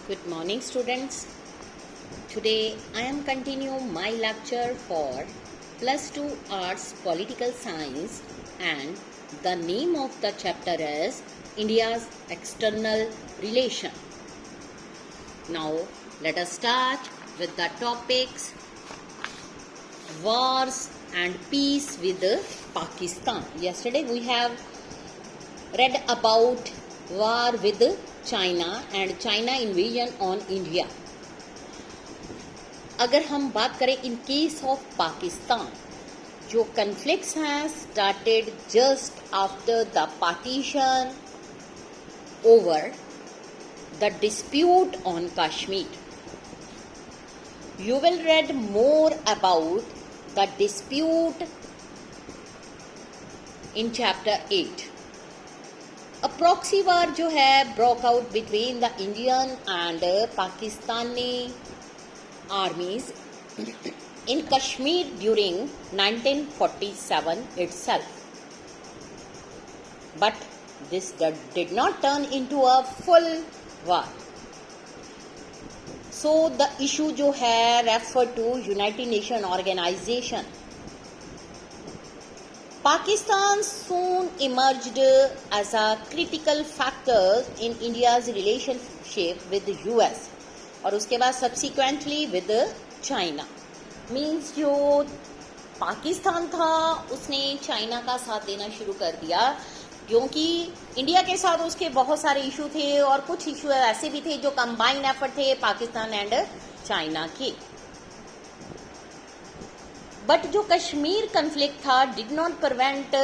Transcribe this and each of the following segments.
Good morning, students. Today I am continuing my lecture for Plus 2 Arts Political Science, and the name of the chapter is India's External Relation. Now let us start with the topics wars and peace with Pakistan. Yesterday we have read about war with China and China invasion on India. अगर हम बात करें in case of Pakistan, जो conflicts हैं started just after the partition over the dispute on Kashmir. You will read more about the dispute in chapter 8. A proxy war जो है broke out between the Indian and Pakistani armies in Kashmir during 1947 itself. But this did not turn into a full war. So the issue जो है refer to United Nations Organization. Pakistan soon emerged as a critical factor in India's relationship with the US और उसके बाद subsequently with China. Means जो पाकिस्तान था उसने China का साथ देना शुरू कर दिया, क्योंकि इंडिया के साथ उसके बहुत सारे इशू थे और कुछ इशू ऐसे भी थे जो कंबाइंड एफर्ट थे पाकिस्तान एंड चाइना के. बट जो कश्मीर कन्फ्लिक्ट था did not prevent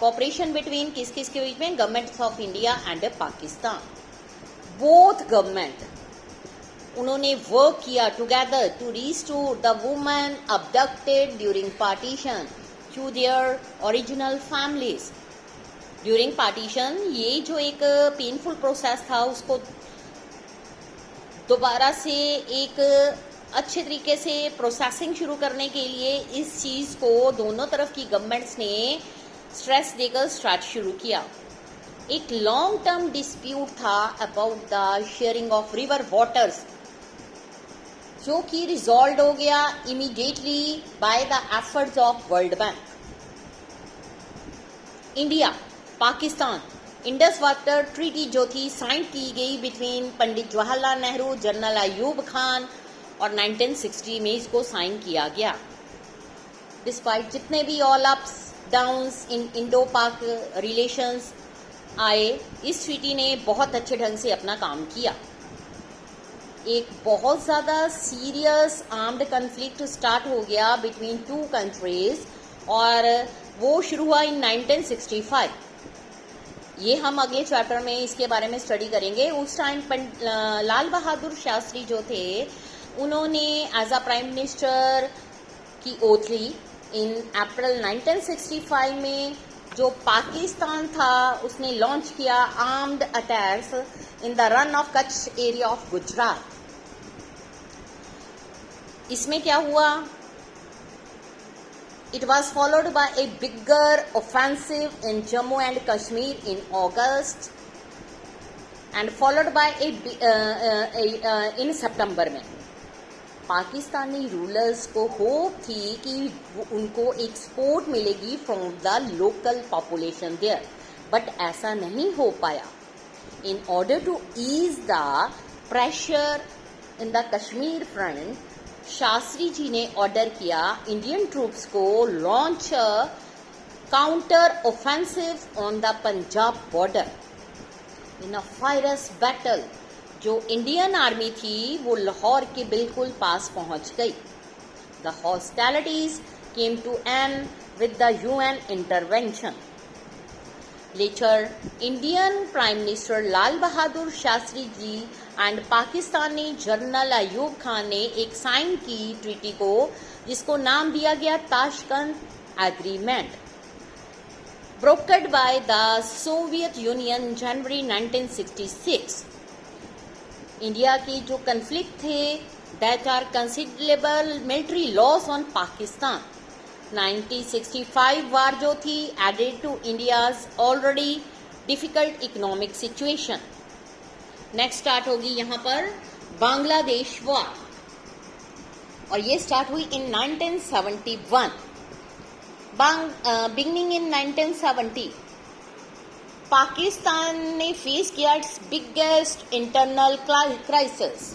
cooperation between किस के बीच में, government of India and Pakistan. Both government उन्होंने वर्क किया together to restore the women abducted during partition to their original families. During partition ये जो एक पेनफुल प्रोसेस था उसको दोबारा से एक अच्छे तरीके से प्रोसेसिंग शुरू करने के लिए इस चीज को दोनों तरफ की गवर्नमेंट्स ने स्ट्रेस देकर स्टार्ट शुरू किया. एक लॉन्ग टर्म डिस्प्यूट था about the sharing of river waters, जो कि रिजॉल्व हो गया immediately by the efforts of world bank. India Pakistan Indus water treaty जो थी साइन की गई बिटवीन पंडित जवाहरलाल नेहरू, जनरल अयूब खान, और 1960 में इसको साइन किया गया. डिस्पाइट जितने भी all ups downs in Indo पाक रिलेशंस आए, इस ट्रीटी ने बहुत अच्छे ढंग से अपना काम किया. एक बहुत ज़्यादा सीरियस आर्म्ड कन्फ्लिक्ट स्टार्ट हो गया बिटवीन टू कंट्रीज और वो शुरू हुआ इन 1965. ये हम अगले चैप्टर में इसके बारे में स्टडी करेंगे. उस टाइम लाल बहादुर शास्त्री जो थे उन्होंने एज अ प्राइम मिनिस्टर की ओथ ली इन अप्रैल 1965 में. जो पाकिस्तान था उसने लॉन्च किया armed attacks in the run of Kutch area of Gujarat. इसमें क्या हुआ, it was followed by a bigger offensive in Jammu and Kashmir in August and followed by in September में. पाकिस्तानी रूलर्स को होप थी कि उनको एक सपोर्ट मिलेगी from the local population there, but ऐसा नहीं हो पाया. In order to ease the pressure in the Kashmir front, Shastri ji ने ऑर्डर किया इंडियन ट्रूप्स को launch counter offensive on the Punjab border. In a fierce battle जो इंडियन आर्मी थी वो लाहौर के बिल्कुल पास पहुंच गई. The hostilities came to end with the UN intervention. Later Indian prime minister Lal Bahadur Shastri ji and Pakistani general Ayub Khan ने एक साइन की ट्रीटी को, जिसको नाम दिया गया Tashkent agreement, brokered by the Soviet Union January 1966. India की जो कन्फ्लिक्ट थे that are considerable military loss on Pakistan. 1965 war जो थी added to India's already difficult economic situation. Next start होगी यहाँ पर बांग्लादेश वॉर, और ये स्टार्ट हुई इन 1971। बिगनिंग इन 1970 पाकिस्तान ने फेस किया इट्स बिगेस्ट इंटरनल क्राइसिस।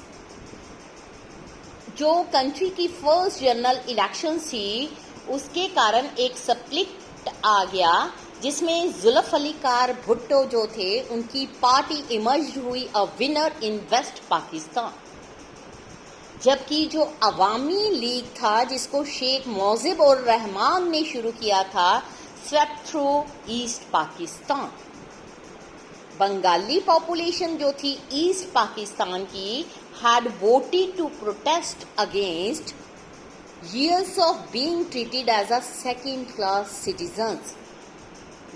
जो कंट्री की फर्स्ट जनरल इलेक्शन थी उसके कारण एक स्प्लिट आ गया, जिसमें जुल्फिकार भुट्टो जो थे उनकी पार्टी इमर्ज हुई a winner in West Pakistan, जबकि जो अवामी लीग था जिसको शेख मुजीब उर रहमान ने शुरू किया था swept through east Pakistan. Bengali population जो थी ईस्ट पाकिस्तान की had voted to protest against years of being treated as a second-class citizens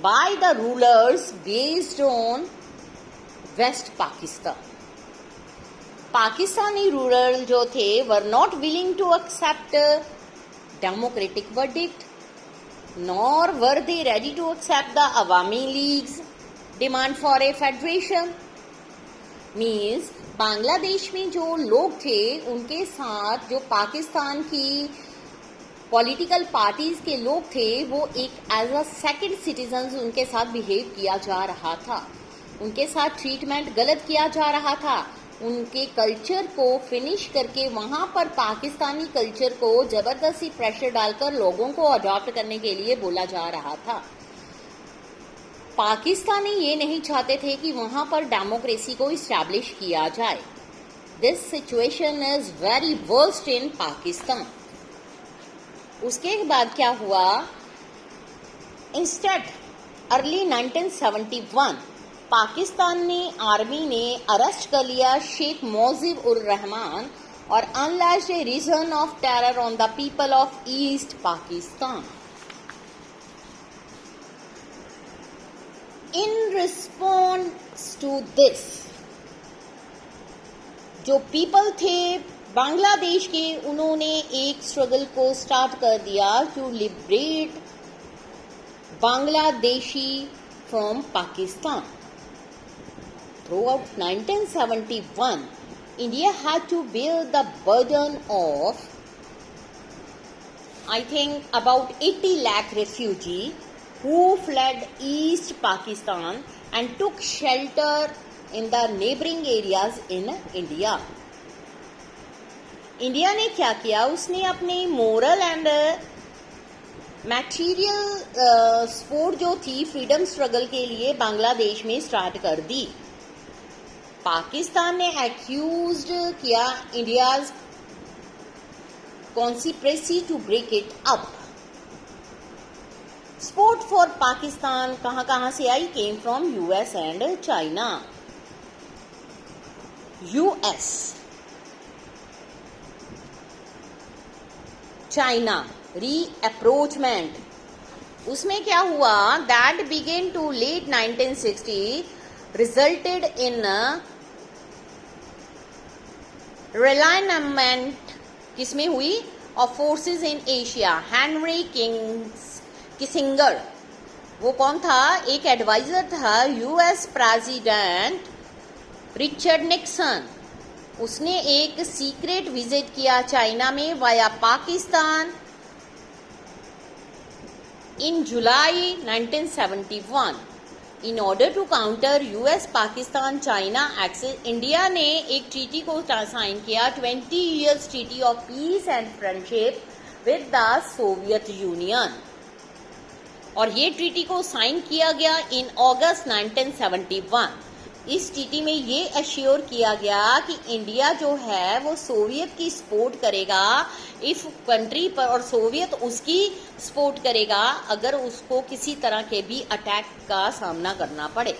by the rulers based on West Pakistan. Pakistani rulers जो थे were not willing to accept a democratic verdict, nor were they ready to accept the Awami League's demand for a federation. Means Bangladesh में जो लोग थे उनके साथ जो पाकिस्तान की पॉलिटिकल पार्टीज के लोग थे वो एक एज अ सेकंड सिटीजन्स उनके साथ बिहेव किया जा रहा था, उनके साथ ट्रीटमेंट गलत किया जा रहा था, उनके कल्चर को फिनिश करके वहां पर पाकिस्तानी कल्चर को जबरदस्ती प्रेशर डालकर लोगों को अडॉप्ट करने के लिए बोला जा रहा था। पाकिस्तानी ये नहीं चाहते थे कि वहां पर डेमोक्रेसी को इस्टेब्लिश किया जाए। This situation is very worst in Pakistan. उसके बाद क्या हुआ, इंस्टेड अर्ली 1971 पाकिस्तान ने आर्मी ने अरेस्ट कर लिया शेख मुजीब उर रहमान और unleashed a reign of terror on the people of east Pakistan. In response to this, जो पीपल थे बांग्लादेश के उन्होंने एक स्ट्रगल को स्टार्ट कर दिया to liberate Bangladeshi from Pakistan. Throughout 1971, India had to bear the burden of, I think, about 80 lakh refugees who fled East Pakistan and took shelter in the neighboring areas in India. India ने क्या किया, उसने अपने moral and material support जो थी freedom struggle के लिए बांग्लादेश में स्टार्ट कर दी। पाकिस्तान ने एक्यूज्ड किया India's conspiracy to break it up. Support for Pakistan कहां से आई, came from US and China. US, China rapprochement, उसमें क्या हुआ, that began to late 1960 resulted in realignment किसमें हुई, of forces in Asia. Henry Kissinger, वो कौन था, एक एडवाइजर था यूएस प्रेसिडेंट रिचर्ड निक्सन। उसने एक सीक्रेट विजिट किया चाइना में via Pakistan in July 1971 in order to counter US Pakistan China access. India ने एक ट्रीटी को साइन किया, 20 years treaty of peace and friendship with the Soviet Union, और ये ट्रीटी को साइन किया गया इन अगस्त 1971। इस ट्रीटी में ये अश्योर किया गया कि इंडिया जो है वो सोवियत की सपोर्ट करेगा इफ कंट्री पर, और सोवियत उसकी सपोर्ट करेगा अगर उसको किसी तरह के भी अटैक का सामना करना पड़े।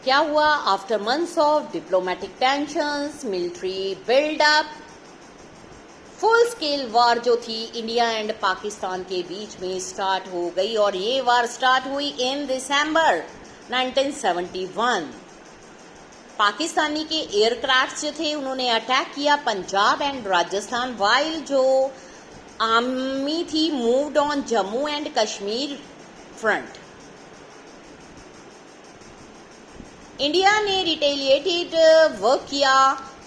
क्या हुआ, after months of diplomatic tensions, military buildup, full scale war जो थी इंडिया एंड पाकिस्तान के बीच में स्टार्ट हो गई, और ये वार स्टार्ट हुई इन दिसंबर 1971। पाकिस्तानी के एयरक्राफ्ट जो थे उन्होंने अटैक किया पंजाब एंड राजस्थान, वाइल जो आर्मी थी moved on Jammu and Kashmir front. India ने रिटेलिएटेड वर्क किया,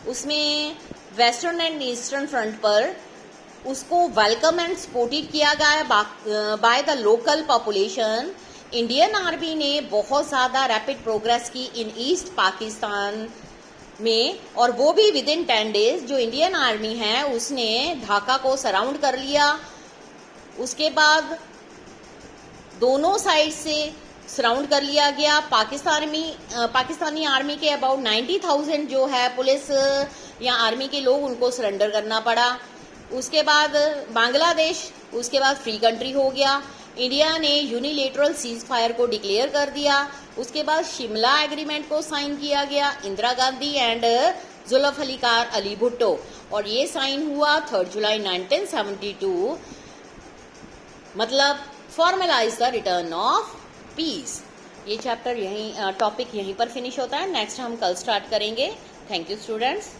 उसमें वेस्टर्न एंड ईस्टर्न फ्रंट पर उसको वेलकम एंड सपोर्टेड किया गया by the local population. Indian army ने बहुत ज़्यादा रैपिड प्रोग्रेस की इन ईस्ट पाकिस्तान में, और वो भी विद इन 10 डेज। जो इंडियन आर्मी है उसने ढाका को सराउंड कर लिया, उसके बाद दोनों साइड से सराउंड कर लिया गया। पाकिस्तानी आर्मी के अबाउट 90,000 जो है पुलिस या आर्मी के लोग, उनको सरेंडर करना पड़ा। उसके बाद बांग्लादेश उसके बाद फ्री कंट्री हो गया। इंडिया ने यूनिलेटरल सीज फायर को डिक्लेयर कर दिया। उसके बाद शिमला एग्रीमेंट को साइन किया गया, इंदिरा गांधी एंड जुल्फिकार अली भुट्टो, और ये साइन हुआ 3 जुलाई 1972। मतलब formalise the return of peace. ये चैप्टर यहीं टॉपिक यहीं पर फिनिश होता है। नेक्स्ट हम कल स्टार्ट करेंगे। Thank you students.